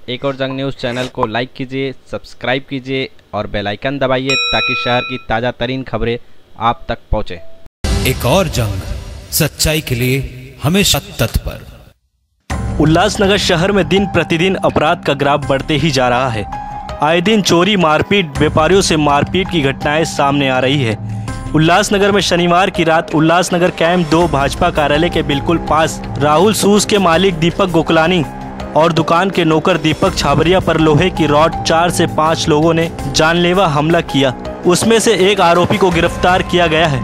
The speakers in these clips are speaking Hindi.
एक और जंग न्यूज़ चैनल को लाइक कीजिए, सब्सक्राइब कीजिए और बेल आइकन दबाइए ताकि शहर की ताज़ा तरीन खबरें आप तक पहुंचे। एक और जंग, सच्चाई के लिए हमेशा तत्पर। उल्लासनगर शहर में दिन प्रतिदिन अपराध का ग्राफ बढ़ते ही जा रहा है। आए दिन चोरी, मारपीट, व्यापारियों से मारपीट की घटनाएं सामने आ रही है। उल्लासनगर में शनिवार की रात उल्लासनगर कैंप 2 भाजपा कार्यालय के बिल्कुल पास राहुल शूज के मालिक दीपक गोकलानी और दुकान के नौकर दीपक छाबरिया पर लोहे की रॉड 4 से 5 लोगों ने जानलेवा हमला किया। उसमें से एक आरोपी को गिरफ्तार किया गया है,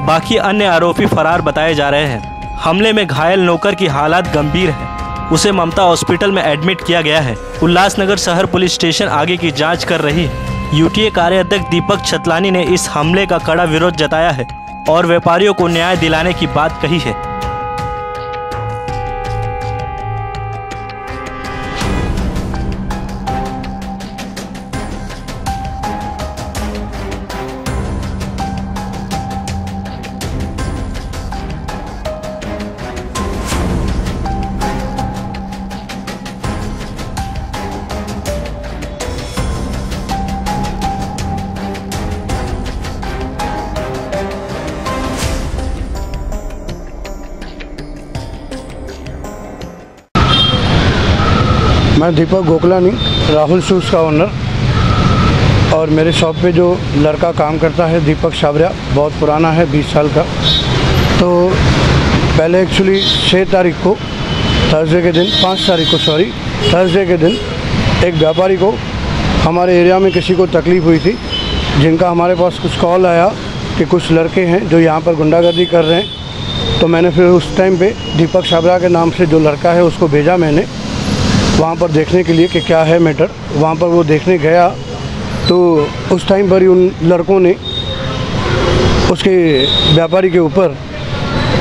बाकी अन्य आरोपी फरार बताए जा रहे हैं। हमले में घायल नौकर की हालत गंभीर है, उसे ममता हॉस्पिटल में एडमिट किया गया है। उल्लासनगर शहर पुलिस स्टेशन आगे की जांच कर रही है। यूटीए कार्याध्यक्ष दीपक छतलानी ने इस हमले का कड़ा विरोध जताया है और व्यापारियों को न्याय दिलाने की बात कही है। मैं दीपक गोकलानी, राहुल शूज़ का ओनर, और मेरे शॉप पे जो लड़का काम करता है दीपक छाबरिया, बहुत पुराना है, 20 साल का। तो पहले एक्चुअली 6 तारीख को थर्सडे के दिन, 5 तारीख को सॉरी थर्सडे के दिन एक व्यापारी को हमारे एरिया में किसी को तकलीफ़ हुई थी, जिनका हमारे पास कुछ कॉल आया कि कुछ लड़के हैं जो यहाँ पर गुंडागर्दी कर रहे हैं। तो मैंने फिर उस टाइम पे दीपक छाबरिया के नाम से जो लड़का है उसको भेजा मैंने वहाँ पर देखने के लिए कि क्या है मैटर। वहाँ पर वो देखने गया तो उस टाइम पर ही उन लड़कों ने उसके व्यापारी के ऊपर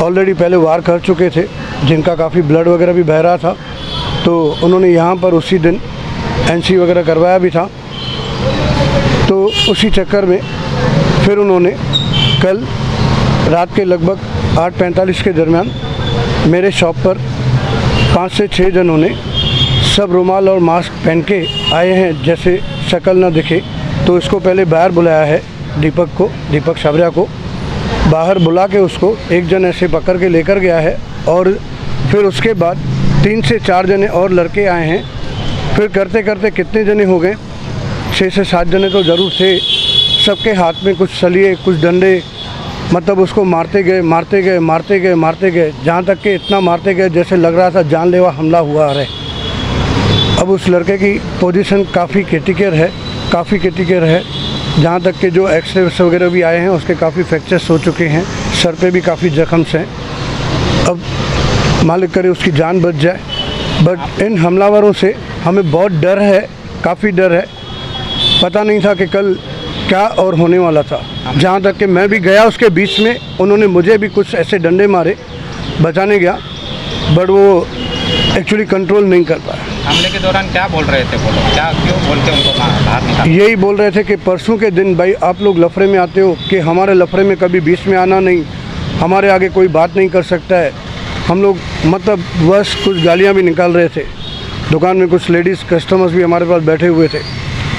ऑलरेडी पहले वार कर चुके थे, जिनका काफ़ी ब्लड वगैरह भी बह रहा था। तो उन्होंने यहाँ पर उसी दिन एनसी वगैरह करवाया भी था। तो उसी चक्कर में फिर उन्होंने कल रात के लगभग 8:45 के दरमियान मेरे शॉप पर 5 से 6 जनों ने सब रुमाल और मास्क पहन के आए हैं, जैसे शक्ल ना दिखे। तो इसको पहले बाहर बुलाया है, दीपक छाबरिया को बाहर बुला के उसको एक जन ऐसे पकड़ के लेकर गया है। और फिर उसके बाद 3 से 4 जने और लड़के आए हैं। फिर करते करते कितने जने हो गए, 6 से 7 जने तो ज़रूर थे। सबके हाथ में कुछ सलिए, कुछ डंडे, मतलब उसको मारते गए, जहाँ तक कि इतना मारते गए जैसे लग रहा था जानलेवा हमला हुआ है। अब उस लड़के की पोजीशन काफ़ी क्रिटिकल है, जहाँ तक कि जो एक्सरेस वगैरह भी आए हैं उसके काफ़ी फ्रैक्चर्स हो चुके हैं, सर पे भी काफ़ी जख्म हैं। अब मालिक करे उसकी जान बच जाए, बट इन हमलावरों से हमें बहुत डर है, काफ़ी डर है। पता नहीं था कि कल क्या और होने वाला था। जहाँ तक कि मैं भी गया उसके बीच में, उन्होंने मुझे भी कुछ ऐसे डंडे मारे, बचाने गया, बट वो एक्चुअली कंट्रोल नहीं कर पाया। हमले के दौरान क्या बोल रहे थे वो लोग, क्या क्यों बोल के उनको बाहर निकाला? यही बोल रहे थे कि परसों के दिन भाई आप लोग लफड़े में आते हो, कि हमारे लफड़े में कभी बीच में आना नहीं, हमारे आगे कोई बात नहीं कर सकता है। हम लोग मतलब बस कुछ गालियाँ भी निकाल रहे थे। दुकान में कुछ लेडीज़ कस्टमर्स भी हमारे पास बैठे हुए थे,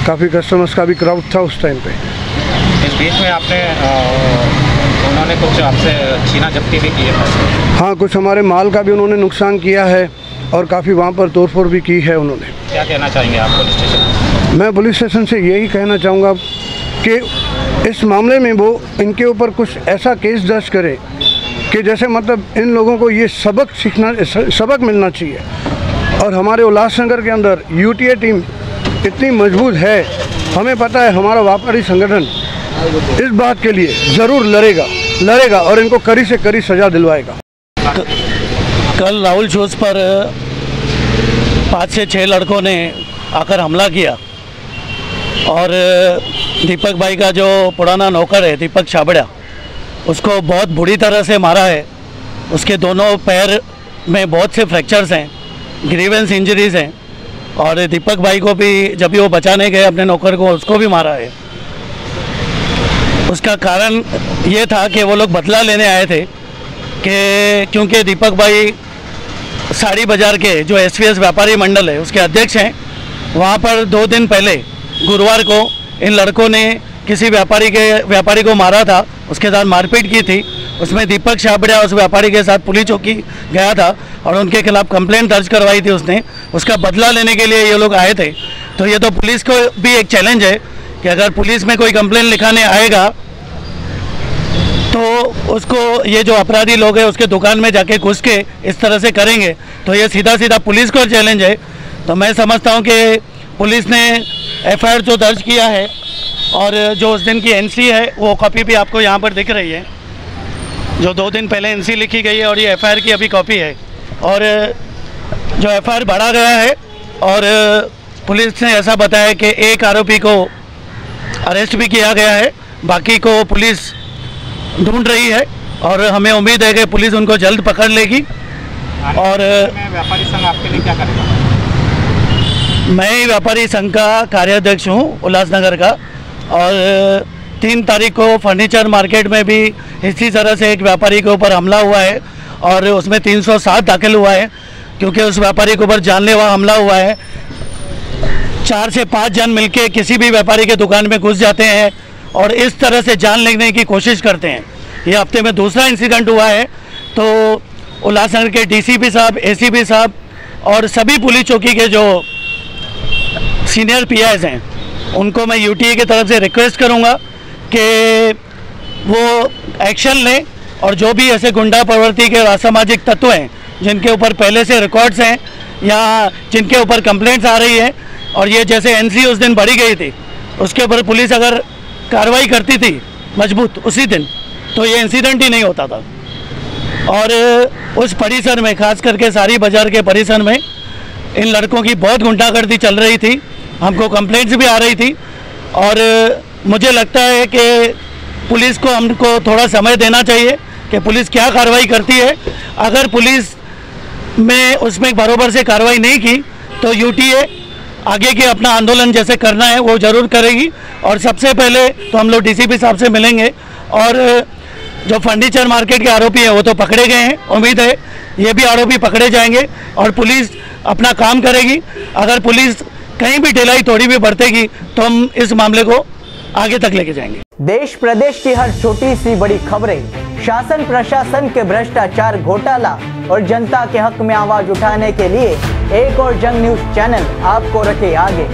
काफ़ी कस्टमर्स का भी क्राउड था उस टाइम पे। इस बीच में उन्होंने कुछ आपसे छीना झपटी भी की है? हाँ, कुछ हमारे माल का भी उन्होंने नुकसान किया है और काफ़ी वहाँ पर तोड़फोड़ भी की है उन्होंने। क्या कहना चाहेंगे आप पुलिस स्टेशन? मैं पुलिस स्टेशन से यही कहना चाहूँगा कि इस मामले में वो इनके ऊपर कुछ ऐसा केस दर्ज करे कि जैसे मतलब इन लोगों को ये सबक मिलना चाहिए। और हमारे उल्लासनगर के अंदर यूटीए टीम इतनी मजबूत है, हमें पता है हमारा व्यापारी संगठन इस बात के लिए ज़रूर लड़ेगा और इनको कड़ी से कड़ी सज़ा दिलवाएगा। कल राहुल शूज़ पर 5 से 6 लड़कों ने आकर हमला किया और दीपक भाई का जो पुराना नौकर है दीपक छाबरिया, उसको बहुत बुरी तरह से मारा है। उसके दोनों पैर में बहुत से फ्रैक्चर्स हैं, ग्रीवेंस इंजरीज़ हैं। और दीपक भाई को भी जब भी वो बचाने गए अपने नौकर को, उसको भी मारा है। उसका कारण ये था कि वो लोग बदला लेने आए थे कि क्योंकि दीपक भाई साड़ी बाज़ार के जो एसवीएस व्यापारी मंडल है उसके अध्यक्ष हैं वहाँ पर 2 दिन पहले गुरुवार को इन लड़कों ने किसी व्यापारी को मारा था, उसके साथ मारपीट की थी। उसमें दीपक छाबड़िया उस व्यापारी के साथ पुलिस चौकी गया था और उनके खिलाफ कंप्लेंट दर्ज करवाई थी उसने। उसका बदला लेने के लिए ये लोग आए थे। तो ये तो पुलिस को भी एक चैलेंज है कि अगर पुलिस में कोई कंप्लेंट लिखाने आएगा तो उसको ये जो अपराधी लोग हैं उसके दुकान में जाके घुस के इस तरह से करेंगे, तो ये सीधा सीधा पुलिस को चैलेंज है। तो मैं समझता हूँ कि पुलिस ने एफआईआर जो दर्ज किया है और जो उस दिन की एनसी है वो कॉपी भी आपको यहाँ पर दिख रही है, जो 2 दिन पहले एनसी लिखी गई है और ये एफआईआर की अभी कॉपी है। और जो एफआईआर बढ़ा गया है और पुलिस ने ऐसा बताया कि एक आरोपी को अरेस्ट भी किया गया है, बाकी को पुलिस ढूंढ रही है और हमें उम्मीद है कि पुलिस उनको जल्द पकड़ लेगी। और व्यापारी संघ आपके लिए क्या करेगा? मैं व्यापारी संघ का कार्याध्यक्ष हूँ उल्लासनगर का, और 3 तारीख को फर्नीचर मार्केट में भी इसी तरह से एक व्यापारी के ऊपर हमला हुआ है और उसमें 307 दाखिल हुआ है, क्योंकि उस व्यापारी के ऊपर जानलेवा हमला हुआ है। 4 से 5 जन मिलके किसी भी व्यापारी के दुकान में घुस जाते हैं और इस तरह से जान लेने की कोशिश करते हैं। ये हफ्ते में दूसरा इंसिडेंट हुआ है। तो उल्लासनगर के डीसीपी साहब, एसीपी साहब और सभी पुलिस चौकी के जो सीनियर पीआईज हैं उनको मैं यूटीए की तरफ से रिक्वेस्ट करूंगा कि वो एक्शन लें और जो भी ऐसे गुंडा प्रवृत्ति के असामाजिक तत्व हैं जिनके ऊपर पहले से रिकॉर्ड्स हैं या जिनके ऊपर कंप्लेंट्स आ रही है, और ये जैसे एनसी उस दिन बढ़ी गई थी उसके ऊपर पुलिस अगर कार्रवाई करती थी मजबूत उसी दिन, तो ये इंसिडेंट ही नहीं होता था। और उस परिसर में, खास करके सारी बाज़ार के परिसर में इन लड़कों की बहुत गुंडागर्दी चल रही थी, हमको कंप्लेंट्स भी आ रही थी। और मुझे लगता है कि पुलिस को हमको थोड़ा समय देना चाहिए कि पुलिस क्या कार्रवाई करती है। अगर पुलिस में उसमें बराबर से कार्रवाई नहीं की तो यूटीए आगे के अपना आंदोलन जैसे करना है वो ज़रूर करेगी। और सबसे पहले तो हम लोग डीसीपी साहब से मिलेंगे, और जो फर्नीचर मार्केट के आरोपी हैं वो तो पकड़े गए हैं, उम्मीद है ये भी आरोपी पकड़े जाएंगे और पुलिस अपना काम करेगी। अगर पुलिस कहीं भी ढिलाई थोड़ी भी बरतेगी तो हम इस मामले को आगे तक लेके जाएंगे। देश प्रदेश की हर छोटी सी बड़ी खबरें, शासन प्रशासन के भ्रष्टाचार, घोटाला और जनता के हक में आवाज उठाने के लिए एक और जंग न्यूज चैनल आपको रखे आगे।